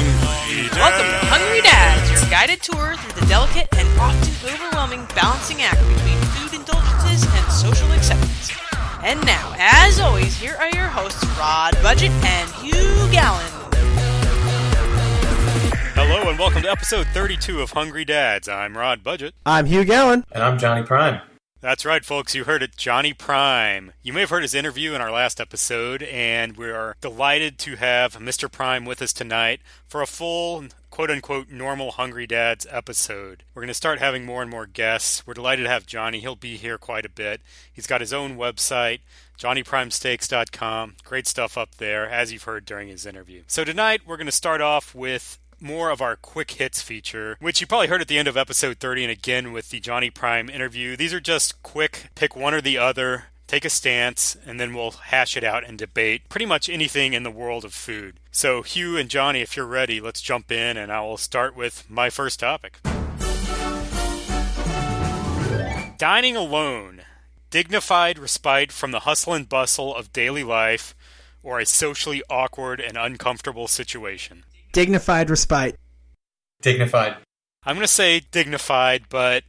Welcome to Hungry Dads, your guided tour through the delicate and often overwhelming balancing act between food indulgences and social acceptance. And now, as always, here are your hosts, Rod Budget and Hugh Gallen. Hello and welcome to episode 32 of Hungry Dads. I'm Rod Budget. I'm Hugh Gallen. And I'm Johnny Prime. That's right, folks. You heard it, Johnny Prime. You may have heard his interview in our last episode, and we are delighted to have Mr. Prime with us tonight for a full, quote-unquote, normal Hungry Dads episode. We're going to start having more and more guests. We're delighted to have Johnny. He'll be here quite a bit. He's got his own website, JohnnyPrimeSteaks.com. Great stuff up there, as you've heard during his interview. So tonight, we're going to start off with more of our quick hits feature, which you probably heard at the end of episode 30 and again with the Johnny Prime interview. These are just quick, pick one or the other, take a stance, and then we'll hash it out and debate pretty much anything in the world of food. So Hugh and Johnny, if you're ready, let's jump in and I will start with my first topic. Dining alone. Dignified respite from the hustle and bustle of daily life or a socially awkward and uncomfortable situation. Dignified respite. Dignified. I'm going to say dignified, but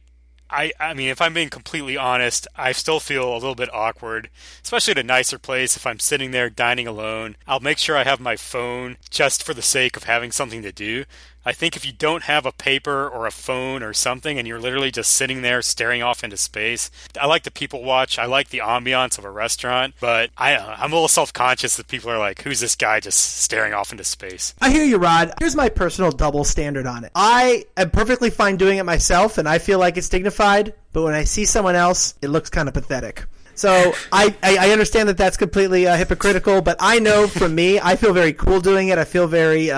I mean, if I'm being completely honest, I still feel a little bit awkward, especially at a nicer place. If I'm sitting there dining alone, I'll make sure I have my phone just for the sake of having something to do. I think if you don't have a paper or a phone or something and you're literally just sitting there staring off into space, I like to people watch. I like the ambiance of a restaurant, but I'm a little self-conscious that people are like, who's this guy just staring off into space? I hear you, Rod. Here's my personal double standard on it. I am perfectly fine doing it myself, and I feel like it's dignified, but when I see someone else, it looks kind of pathetic. So I understand that that's completely hypocritical, but I know for me, I feel very cool doing it. I feel very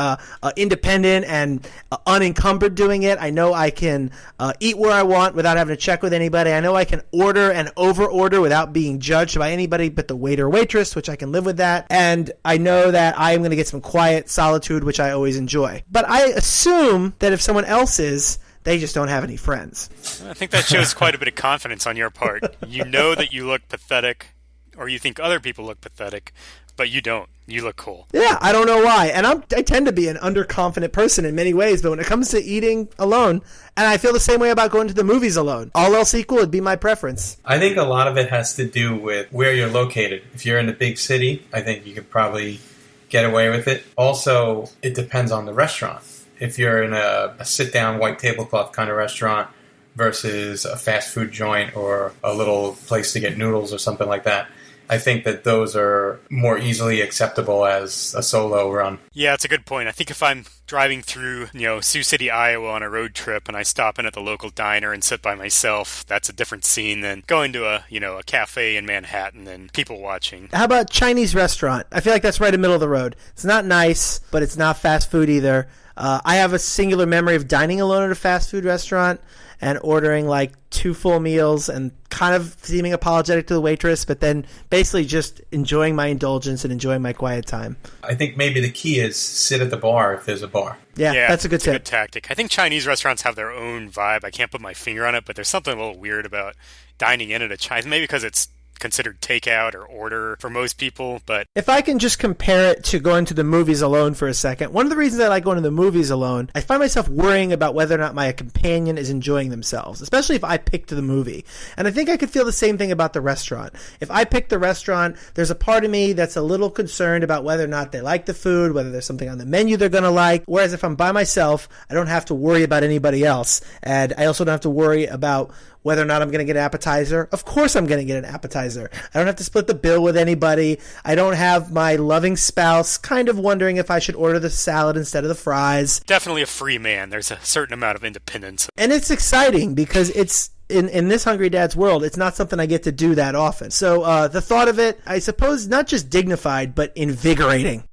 independent and unencumbered doing it. I know I can eat where I want without having to check with anybody. I know I can order and over-order without being judged by anybody but the waiter or waitress, which I can live with that. And I know that I am going to get some quiet solitude, which I always enjoy. But I assume that if someone else is, they just don't have any friends. I think that shows quite a bit of confidence on your part. You know that you look pathetic, or you think other people look pathetic, but you don't. You look cool. Yeah, I don't know why. And I tend to be an underconfident person in many ways, but when it comes to eating alone, and I feel the same way about going to the movies alone. All else equal, it'd be my preference. I think a lot of it has to do with where you're located. If you're in a big city, I think you could probably get away with it. Also, it depends on the restaurant. If you're in a sit-down white tablecloth kind of restaurant versus a fast food joint or a little place to get noodles or something like that, I think that those are more easily acceptable as a solo run. Yeah, it's a good point. I think if I'm driving through, Sioux City, Iowa on a road trip and I stop in at the local diner and sit by myself, that's a different scene than going to a cafe in Manhattan and people watching. How about Chinese restaurant? I feel like that's right in the middle of the road. It's not nice, but it's not fast food either. I have a singular memory of dining alone at a fast food restaurant and ordering like 2 full meals and kind of seeming apologetic to the waitress, but then basically just enjoying my indulgence and enjoying my quiet time. I think maybe the key is sit at the bar if there's a bar. Yeah, that's a good tip. A good tactic. I think Chinese restaurants have their own vibe. I can't put my finger on it, but there's something a little weird about dining in at a Chinese, maybe because it's considered takeout or order for most people, but if I can just compare it to going to the movies alone for a second, one of the reasons I like going to the movies alone, I find myself worrying about whether or not my companion is enjoying themselves, especially if I picked the movie. And I think I could feel the same thing about the restaurant. If I pick the restaurant, there's a part of me that's a little concerned about whether or not they like the food, whether there's something on the menu they're going to like, whereas if I'm by myself, I don't have to worry about anybody else, and I also don't have to worry about whether or not I'm going to get an appetizer. Of course I'm going to get an appetizer. I don't have to split the bill with anybody. I don't have my loving spouse kind of wondering if I should order the salad instead of the fries. Definitely a free man. There's a certain amount of independence. And it's exciting because it's in this Hungry Dad's world, it's not something I get to do that often. So the thought of it, I suppose, not just dignified, but invigorating.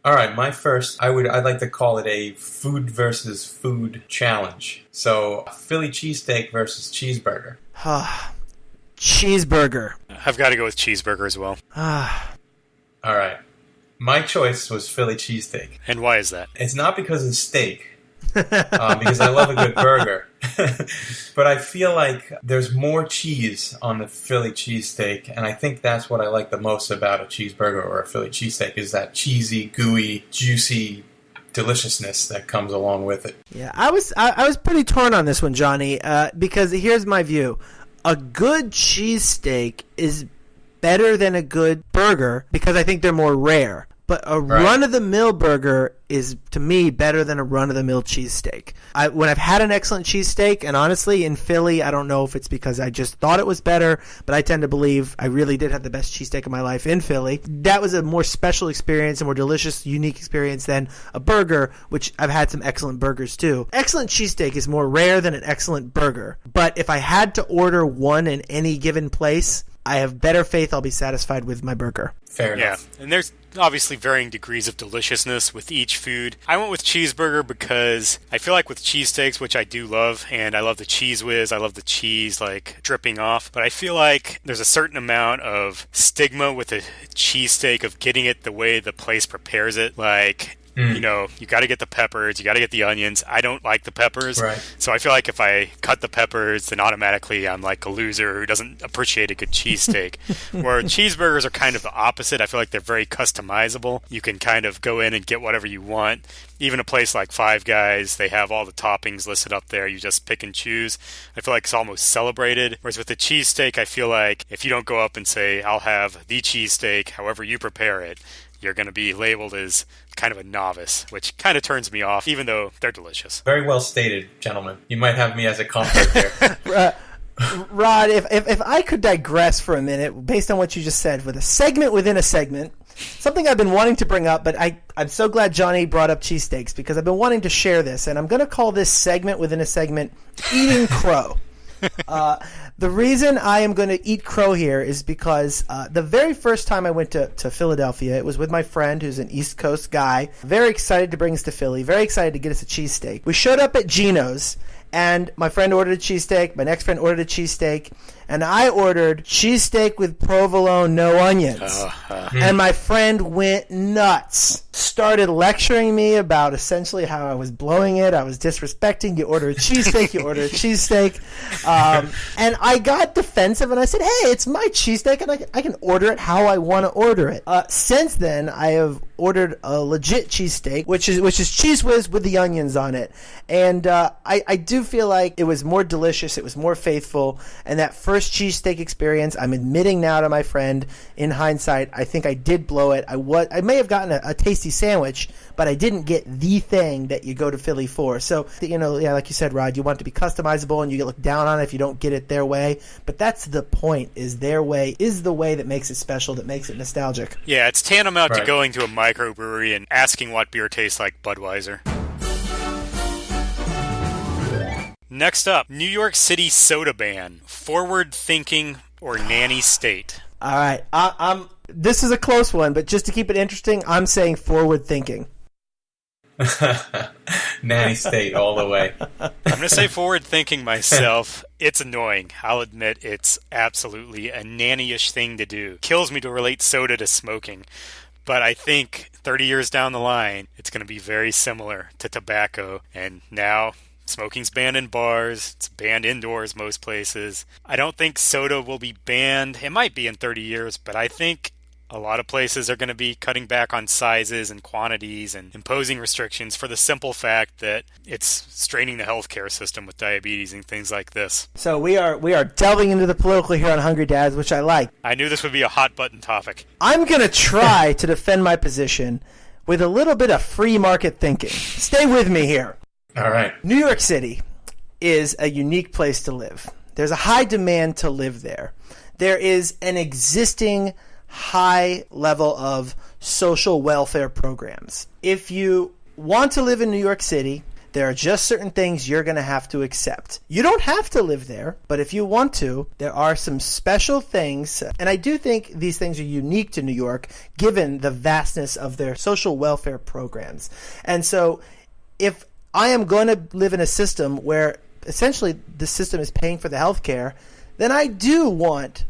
All right, my first, I'd like to call it a food versus food challenge. So, Philly cheesesteak versus cheeseburger. Cheeseburger. I've got to go with cheeseburger as well. All right. My choice was Philly cheesesteak. And why is that? It's not because of steak, because I love a good burger. But I feel like there's more cheese on the Philly cheesesteak, and I think that's what I like the most about a cheeseburger or a Philly cheesesteak is that cheesy, gooey, juicy deliciousness that comes along with it. Yeah, I was pretty torn on this one, Johnny, because here's my view. A good cheesesteak is better than a good burger because I think they're more rare. But a run-of-the-mill burger is, to me, better than a run-of-the-mill cheesesteak. When I've had an excellent cheesesteak, and honestly, in Philly, I don't know if it's because I just thought it was better, but I tend to believe I really did have the best cheesesteak of my life in Philly. That was a more special experience, a more delicious, unique experience than a burger, which I've had some excellent burgers too. Excellent cheesesteak is more rare than an excellent burger. But if I had to order one in any given place, I have better faith I'll be satisfied with my burger. Fair enough. Yeah, and there's obviously varying degrees of deliciousness with each food. I went with cheeseburger because I feel like with cheesesteaks, which I do love, and I love the cheese whiz, I love the cheese like dripping off, but I feel like there's a certain amount of stigma with a cheesesteak of getting it the way the place prepares it. Like, you know, you got to get the peppers, you got to get the onions. I don't like the peppers. Right. So I feel like if I cut the peppers, then automatically I'm like a loser who doesn't appreciate a good cheesesteak. Where cheeseburgers are kind of the opposite. I feel like they're very customizable. You can kind of go in and get whatever you want. Even a place like Five Guys, they have all the toppings listed up there. You just pick and choose. I feel like it's almost celebrated. Whereas with the cheesesteak, I feel like if you don't go up and say, I'll have the cheesesteak, however you prepare it, you're going to be labeled as kind of a novice, which kind of turns me off, even though they're delicious. Very well stated, gentlemen. You might have me as a conflict here. Rod, if I could digress for a minute, based on what you just said, with a segment within a segment, something I've been wanting to bring up, but I'm so glad Johnny brought up cheesesteaks, because I've been wanting to share this, and I'm going to call this segment within a segment Eating Crow. The reason I am going to eat crow here is because the very first time I went to Philadelphia, it was with my friend who's an East Coast guy, very excited to bring us to Philly, very excited to get us a cheesesteak. We showed up at Geno's, and my friend ordered a cheesesteak, my next friend ordered a cheesesteak, and I ordered cheesesteak with provolone, no onions. And my friend went nuts. Started lecturing me about essentially how I was blowing it. I was disrespecting. You order a cheesesteak, you order a cheesesteak. And I got defensive, and I said, hey, it's my cheesesteak, and I can order it how I want to order it. Since then, I have ordered a legit cheesesteak, which is cheese whiz with the onions on it. And I do feel like it was more delicious, it was more faithful, and that first cheesesteak experience, I'm admitting now to my friend, in hindsight, I think I did blow it. I may have gotten a tasty sandwich, but I didn't get the thing that you go to Philly for. So, you know, yeah, like you said, Rod, you want it to be customizable, and you get looked down on if you don't get it their way. But that's the point, is their way is the way that makes it special, that makes it nostalgic. Yeah, it's tantamount to going to a microbrewery and asking what beer tastes like Budweiser. Next up, New York City soda ban. Forward thinking or nanny state? All right. This is a close one, but just to keep it interesting, I'm saying forward thinking. Nanny state all the way. I'm going to say forward thinking myself. It's annoying. I'll admit it's absolutely a nanny-ish thing to do. Kills me to relate soda to smoking. But I think 30 years down the line, it's going to be very similar to tobacco. And now smoking's banned in bars. It's banned indoors most places. I don't think soda will be banned. It might be in 30 years, but I think a lot of places are going to be cutting back on sizes and quantities and imposing restrictions for the simple fact that it's straining the healthcare system with diabetes and things like this. So we are delving into the political here on Hungry Dads, which I like. I knew this would be a hot button topic. I'm going to try to defend my position with a little bit of free market thinking. Stay with me here. All right. New York City is a unique place to live. There's a high demand to live there. There is an existing high level of social welfare programs. If you want to live in New York City, there are just certain things you're going to have to accept. You don't have to live there, but if you want to, there are some special things, and I do think these things are unique to New York, given the vastness of their social welfare programs. And so, if I am going to live in a system where essentially the system is paying for the health care, then I do want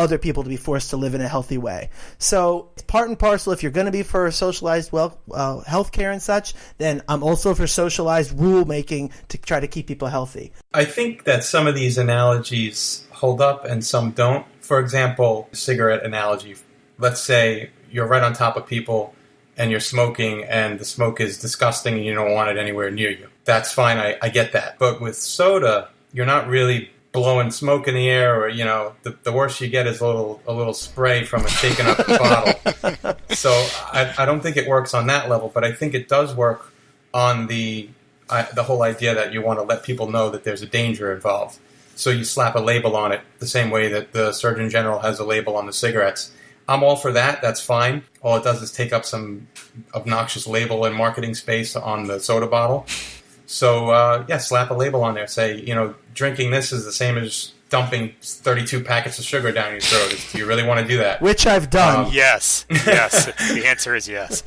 other people to be forced to live in a healthy way. So it's part and parcel. If you're going to be for socialized healthcare and such, then I'm also for socialized rule making to try to keep people healthy. I think that some of these analogies hold up and some don't. For example, cigarette analogy. Let's say you're right on top of people and you're smoking and the smoke is disgusting and you don't want it anywhere near you. That's fine. I get that. But with soda, you're not really blowing smoke in the air, or the worst you get is a little spray from a shaken up bottle. So I don't think it works on that level, but I think it does work on the whole idea that you want to let people know that there's a danger involved. So you slap a label on it the same way that the Surgeon General has a label on the cigarettes. I'm all for that. That's fine. All it does is take up some obnoxious label and marketing space on the soda bottle. So, slap a label on there. Say, drinking this is the same as dumping 32 packets of sugar down your throat. Do you really want to do that? Which I've done. Yes. The answer is yes.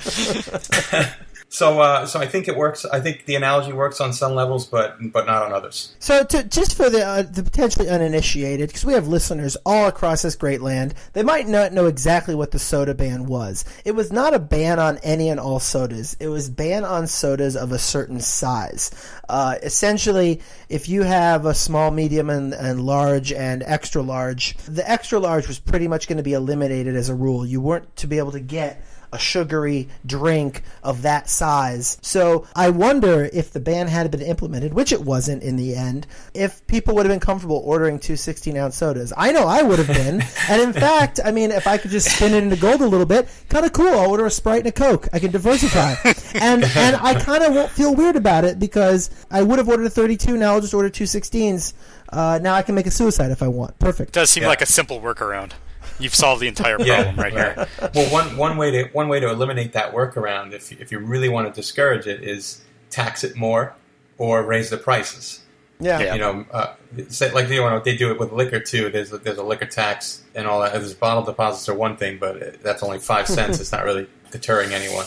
So I think it works. I think the analogy works on some levels, but not on others. So just for the potentially uninitiated, because we have listeners all across this great land, they might not know exactly what the soda ban was. It was not a ban on any and all sodas. It was ban on sodas of a certain size. Essentially, if you have a small, medium, and large and extra large, the extra large was pretty much going to be eliminated as a rule. You weren't to be able to get a sugary drink of that size. So I wonder if the ban had been implemented, which it wasn't in the end, if people would have been comfortable ordering 2 16-ounce sodas. I know I would have been. And in fact, I mean, if I could just spin it into gold a little bit, kind of cool. I'll order a Sprite and a Coke. I can diversify. And I kind of won't feel weird about it because I would have ordered a 32. Now I'll just order 2 16s. Now I can make a suicide if I want. Perfect. Does seem like a simple workaround. You've solved the entire problem right here. Well, one way to eliminate that workaround, if you really want to discourage it, is tax it more or raise the prices. Yeah. They do it with liquor too. There's a liquor tax and all that. There's bottle deposits are one thing, but that's only 5 cents. It's not really deterring anyone.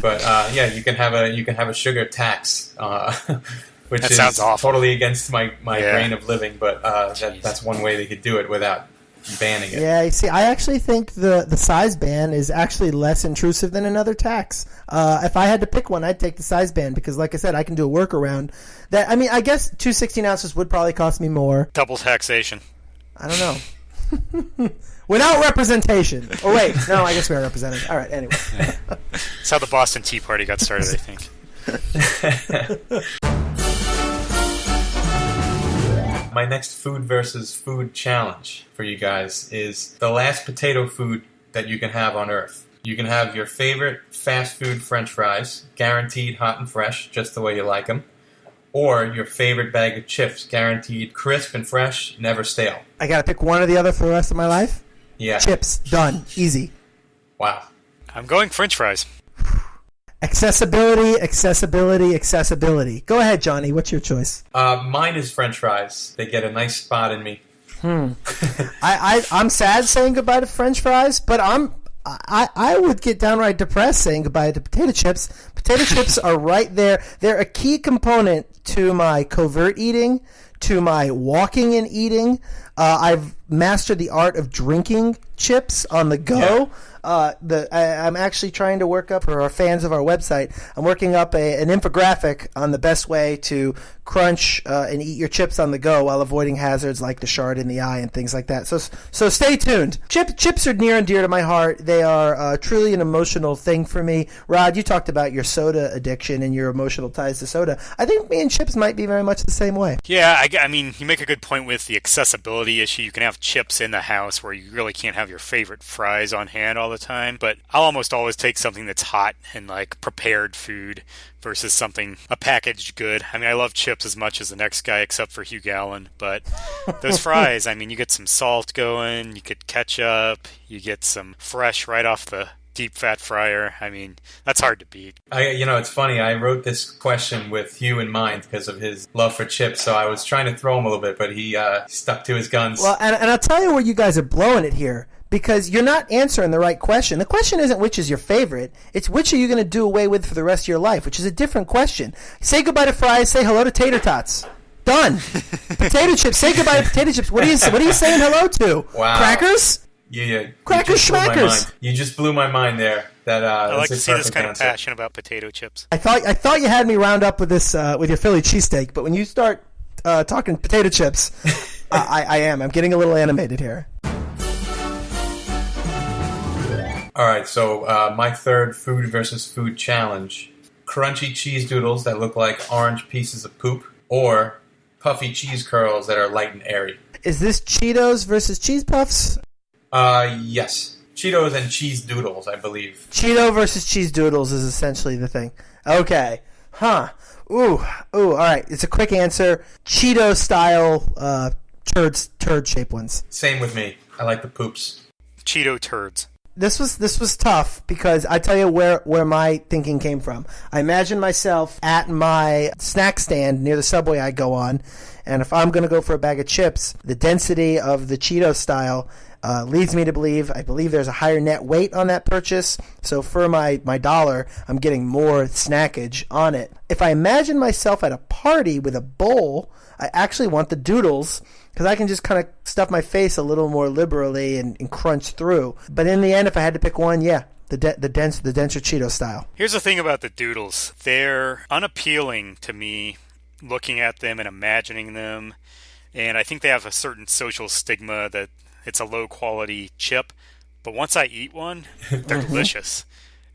But you can have a sugar tax. Which that is sounds awful. Totally against my grain of living, but that's one way they could do it without banning it. Yeah, you see, I actually think the size ban is actually less intrusive than another tax. If I had to pick one, I'd take the size ban because, like I said, I can do a workaround. That I mean, I guess 2 16 ounces would probably cost me more. Double taxation. I don't know. Without representation. Oh, wait. No, I guess we are represented. All right, anyway. That's how the Boston Tea Party got started, I think. My next food versus food challenge for you guys is the last potato food that you can have on Earth. You can have your favorite fast food French fries, guaranteed hot and fresh, just the way you like them, or your favorite bag of chips, guaranteed crisp and fresh, never stale. I got to pick one or the other for the rest of my life? Yeah. Chips. Done. Easy. Wow. I'm going French fries. Accessibility. Go ahead, Johnny. What's your choice? Mine is French fries. They get a nice spot in me. I'm sad saying goodbye to French fries, but I would get downright depressed saying goodbye to potato chips. Potato chips are right there. They're a key component to my covert eating, to my walking and eating. I've mastered the art of drinking chips on the go. Yeah. I'm actually trying to work up, for our fans of our website, I'm working up an infographic on the best way to crunch and eat your chips on the go while avoiding hazards like the shard in the eye and things like that. So stay tuned. Chips are near and dear to my heart. They are truly an emotional thing for me. Rod, you talked about your soda addiction and your emotional ties to soda. I think me and chips might be very much the same way. Yeah, I mean, you make a good point with the accessibility issue. You can have chips in the house where you really can't have your favorite fries on hand all the time, but I'll almost always take something that's hot and like prepared food versus something, a packaged good. I mean, I love chips as much as the next guy except for Hugh Gallen, but those fries, I mean, you get some salt going, you get ketchup, you get some fresh right off the deep fat fryer. I mean, that's hard to beat. It's funny. I wrote this question with Hugh in mind because of his love for chips, so I was trying to throw him a little bit, but he stuck to his guns. Well, and I'll tell you where you guys are blowing it here, because you're not answering the right question. The question isn't which is your favorite. It's which are you going to do away with for the rest of your life, which is a different question. Say goodbye to fries. Say hello to tater tots. Done. Potato chips. Say goodbye to potato chips. What are you saying hello to? Wow. Crackers? Yeah. Crackers schmackers. You just blew my mind there. I like that's to a see this perfect kind answer. of passion about potato chips. I thought you had me round up with this with your Philly cheesesteak, but when you start talking potato chips, I am. I'm getting a little animated here. All right, so my third food versus food challenge: crunchy cheese doodles that look like orange pieces of poop, or puffy cheese curls that are light and airy. Is this Cheetos versus Cheese Puffs? Yes. Cheetos and cheese doodles, I believe. Cheeto versus Cheese Doodles is essentially the thing. Okay. Huh. Ooh, all right. It's a quick answer. Cheeto style turd shaped ones. Same with me. I like the poops. Cheeto turds. This was tough because I tell you where my thinking came from. I imagine myself at my snack stand near the subway I go on, and if I'm going to go for a bag of chips, the density of the Cheeto style leads me to believe there's a higher net weight on that purchase. So for my dollar, I'm getting more snackage on it. If I imagine myself at a party with a bowl, I actually want the doodles because I can just kind of stuff my face a little more liberally and crunch through. But in the end, if I had to pick one, yeah, the denser Cheeto style. Here's the thing about the doodles. They're unappealing to me looking at them and imagining them. And I think they have a certain social stigma that it's a low-quality chip. But once I eat one, they're delicious.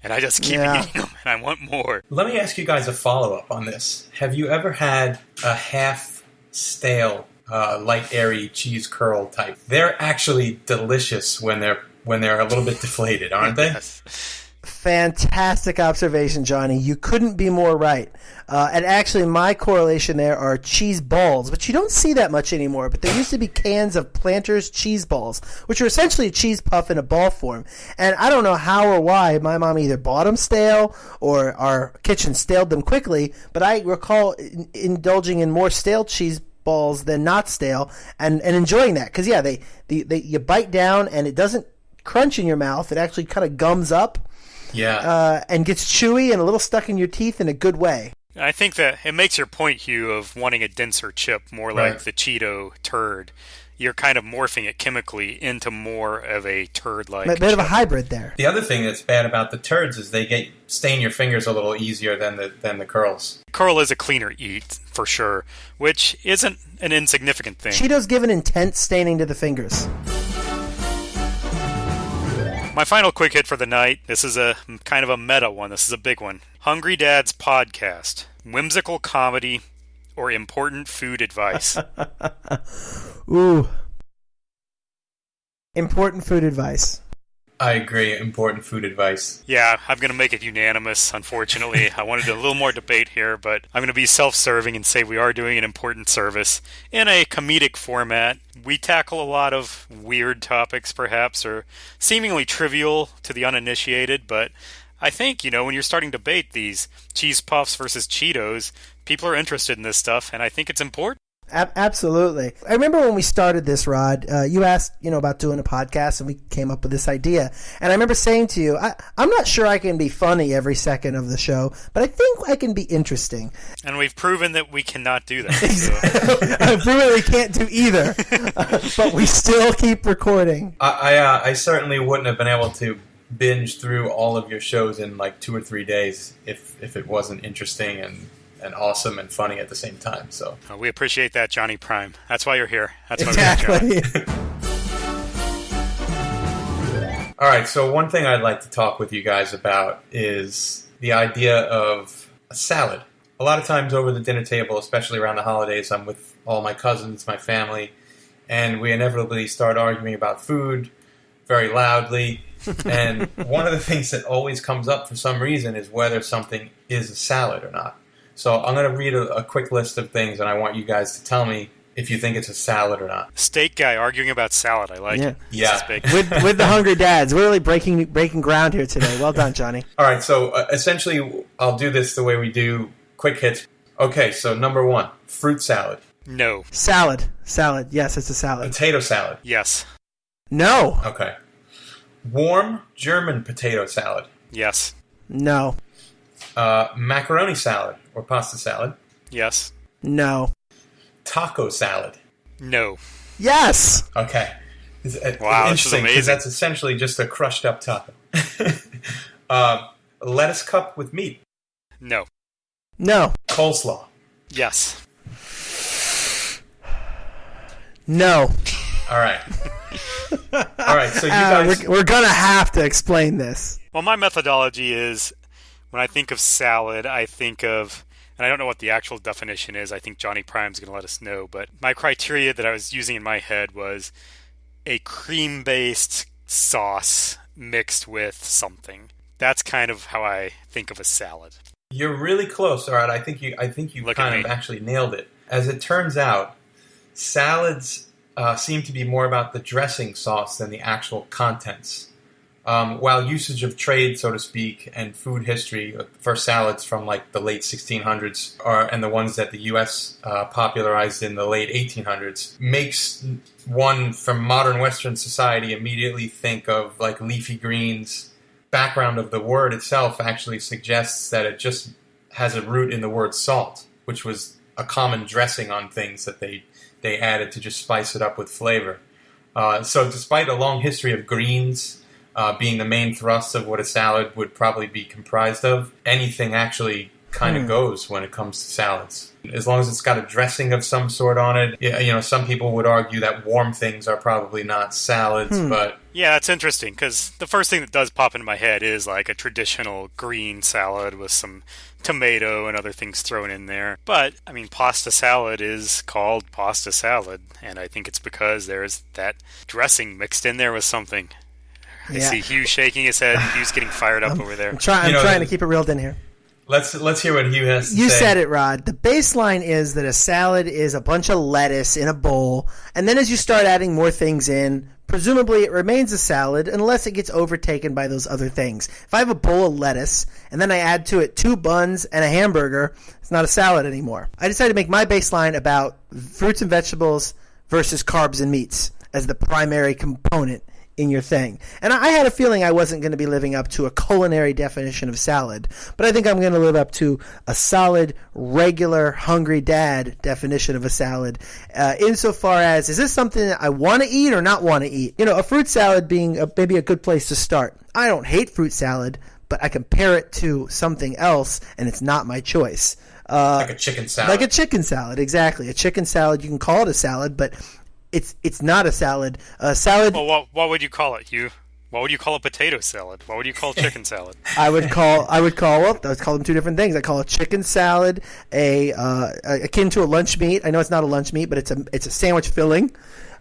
And I just keep eating them, and I want more. Let me ask you guys a follow-up on this. Have you ever had a half-stale, light, airy cheese curl type? They're actually delicious when they're a little bit deflated, aren't they? Yes. Fantastic observation, Johnny. You couldn't be more right. And actually, my correlation there are cheese balls, which you don't see that much anymore. But there used to be cans of Planters cheese balls, which are essentially a cheese puff in a ball form. And I don't know how or why my mom either bought them stale or our kitchen staled them quickly. But I recall indulging in more stale cheese balls than not stale, and enjoying that because they you bite down and it doesn't crunch in your mouth. It actually kind of gums up. Yeah. And gets chewy and a little stuck in your teeth in a good way. I think that it makes your point, Hugh, of wanting a denser chip, more Right. like the Cheeto turd. You're kind of morphing it chemically into more of a turd-like A bit of a chip. hybrid there. The other thing that's bad about the turds is they stain your fingers a little easier than the curls. Curl is a cleaner eat, for sure, which isn't an insignificant thing. Cheetos give an intense staining to the fingers. My final quick hit for the night, this is a kind of a meta one, this is a big one. Hungry Dad's Podcast, Whimsical Comedy, or Important Food Advice? Ooh. Important food advice. I agree. Important food advice. Yeah, I'm going to make it unanimous, unfortunately. I wanted a little more debate here, but I'm going to be self-serving and say we are doing an important service in a comedic format. We tackle a lot of weird topics, perhaps, or seemingly trivial to the uninitiated, but I think, when you're starting to debate these cheese puffs versus Cheetos, people are interested in this stuff, and I think it's important. Absolutely. I remember when we started this, Rod, you asked, about doing a podcast, and we came up with this idea. And I remember saying to you, I'm not sure I can be funny every second of the show, but I think I can be interesting. And we've proven that we cannot do that. So. I've proven we can't do either, but we still keep recording. I certainly wouldn't have been able to binge through all of your shows in like 2 or 3 days if it wasn't interesting and awesome and funny at the same time. So We appreciate that, Johnny Prime. That's why you're here. That's why Exactly. we're here. all right, so one thing I'd like to talk with you guys about is the idea of a salad. A lot of times over the dinner table, especially around the holidays, I'm with all my cousins, my family, and we inevitably start arguing about food very loudly. And one of the things that always comes up for some reason is whether something is a salad or not. So I'm going to read a quick list of things, and I want you guys to tell me if you think it's a salad or not. Steak guy arguing about salad. I like it. Yeah. This is big. with the Hungry Dads. We're really breaking ground here today. Well done, Johnny. All right, so essentially I'll do this the way we do quick hits. Okay, so number 1, fruit salad. No. Salad. Yes, it's a salad. Potato salad. Yes. No. Okay. Warm German potato salad. Yes. No. Macaroni salad or pasta salad. Yes. No. taco salad? No. Yes. Okay. Wow, this is interesting, because amazing. that's essentially just a crushed up taco. Lettuce cup with meat. No. No. Coleslaw. Yes. No. All right. All right, so you guys... We're going to have to explain this. Well, my methodology is when I think of salad, I think of, and I don't know what the actual definition is. I think Johnny Prime's going to let us know. But my criteria that I was using in my head was a cream-based sauce mixed with something. That's kind of how I think of a salad. You're really close. All right, I think you Look kind at of me. actually nailed it. As it turns out, salads seem to be more about the dressing sauce than the actual contents. While usage of trade, so to speak, and food history for salads from like the late 1600s and the ones that the U.S. Popularized in the late 1800s makes one from modern Western society immediately think of like leafy greens. Background of the word itself actually suggests that it just has a root in the word salt, which was a common dressing on things that they added to just spice it up with flavor. So despite a long history of greens being the main thrust of what a salad would probably be comprised of, anything actually kind of goes when it comes to salads. As long as it's got a dressing of some sort on it. You know, some people would argue that warm things are probably not salads, but... Yeah, that's interesting, because the first thing that does pop into my head is like a traditional green salad with some tomato and other things thrown in there. But, I mean, pasta salad is called pasta salad, and I think it's because there's that dressing mixed in there with something. I see Hugh shaking his head. Hugh's getting fired up over there. I'm trying to keep it reeled in here. Let's hear what Hugh has to say. You said it, Rod. The baseline is that a salad is a bunch of lettuce in a bowl, and then as you start adding more things in, presumably it remains a salad unless it gets overtaken by those other things. If I have a bowl of lettuce, and then I add to it 2 buns and a hamburger, it's not a salad anymore. I decided to make my baseline about fruits and vegetables versus carbs and meats as the primary component in your thing. And I had a feeling I wasn't going to be living up to a culinary definition of salad, but I think I'm going to live up to a solid, regular, hungry dad definition of a salad, insofar as, is this something that I want to eat or not want to eat? You know, a fruit salad being maybe a good place to start. I don't hate fruit salad, but I compare it to something else, and it's not my choice. Like a chicken salad. Like a chicken salad, exactly. A chicken salad, you can call it a salad, but it's not a salad. A salad. Well, what would you call it, Hugh? What would you call a potato salad? What would you call chicken salad? I would call them 2 different things. I call a chicken salad akin to a lunch meat. I know it's not a lunch meat, but it's a sandwich filling.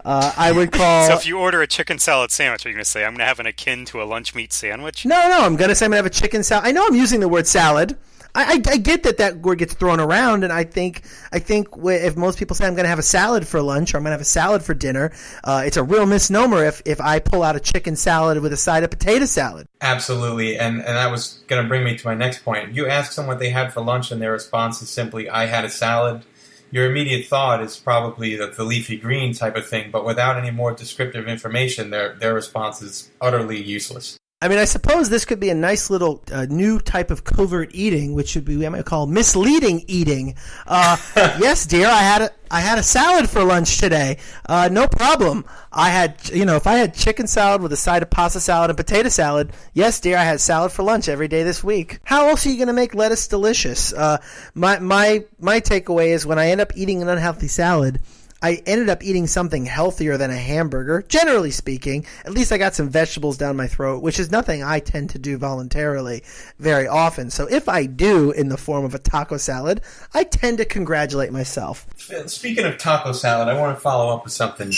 I would call. So if you order a chicken salad sandwich, are you going to say I'm going to have an akin to a lunch meat sandwich? No. I'm going to say I'm going to have a chicken salad. I know I'm using the word salad. I get that word gets thrown around, and I think if most people say I'm going to have a salad for lunch or I'm going to have a salad for dinner, it's a real misnomer if I pull out a chicken salad with a side of potato salad. Absolutely, and that was going to bring me to my next point. You ask someone what they had for lunch, and their response is simply, I had a salad. Your immediate thought is probably the leafy green type of thing, but without any more descriptive information, their response is utterly useless. I mean, I suppose this could be a nice little new type of covert eating, which would be we might call misleading eating. Yes, dear, I had a salad for lunch today. No problem. I had, if I had chicken salad with a side of pasta salad and potato salad, yes, dear, I had salad for lunch every day this week. How else are you going to make lettuce delicious? My takeaway is when I end up eating an unhealthy salad, I ended up eating something healthier than a hamburger, generally speaking. At least I got some vegetables down my throat, which is nothing I tend to do voluntarily very often. So if I do in the form of a taco salad, I tend to congratulate myself. Speaking of taco salad, I want to follow up with something.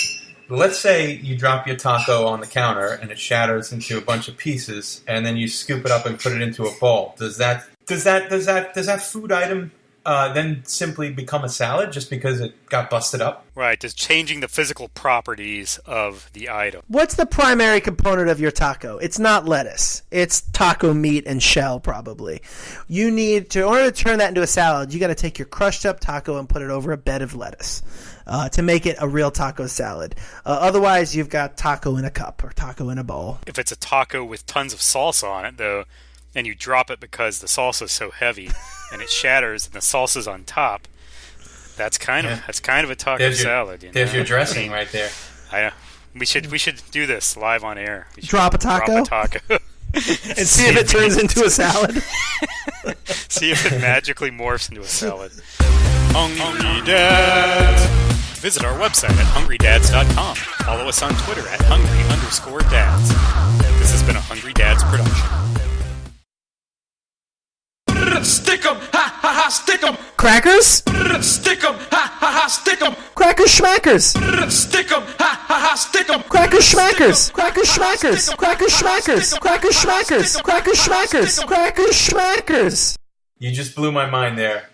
Let's say you drop your taco on the counter and it shatters into a bunch of pieces, and then you scoop it up and put it into a bowl. Does that food item then simply become a salad just because it got busted up? Right, just changing the physical properties of the item. What's the primary component of your taco? It's not lettuce. It's taco meat and shell, probably. In order to turn that into a salad, you got to take your crushed up taco and put it over a bed of lettuce to make it a real taco salad. Otherwise, you've got taco in a cup or taco in a bowl. If it's a taco with tons of salsa on it, though, and you drop it because the salsa is so heavy and it shatters and the salsa's on top, That's kind of a taco salad. There's your dressing right there. We should do this live on air. Drop a taco? And see if it turns into a salad. See if it magically morphs into a salad. Hungry Dads. Visit our website at hungrydads.com. Follow us on Twitter at hungry_dads. This has been a Hungry Dads production. Stick 'em, ha ha ha, stick 'em. Crackers? Stick 'em, ha ha ha, stick 'em. Crackers schmackers. Stick 'em, ha ha ha, stick 'em. Crackers schmackers. Crackers schmackers. Crackers schmackers. Crackers schmackers. Crackers schmackers. Crackers schmackers. You just blew my mind there.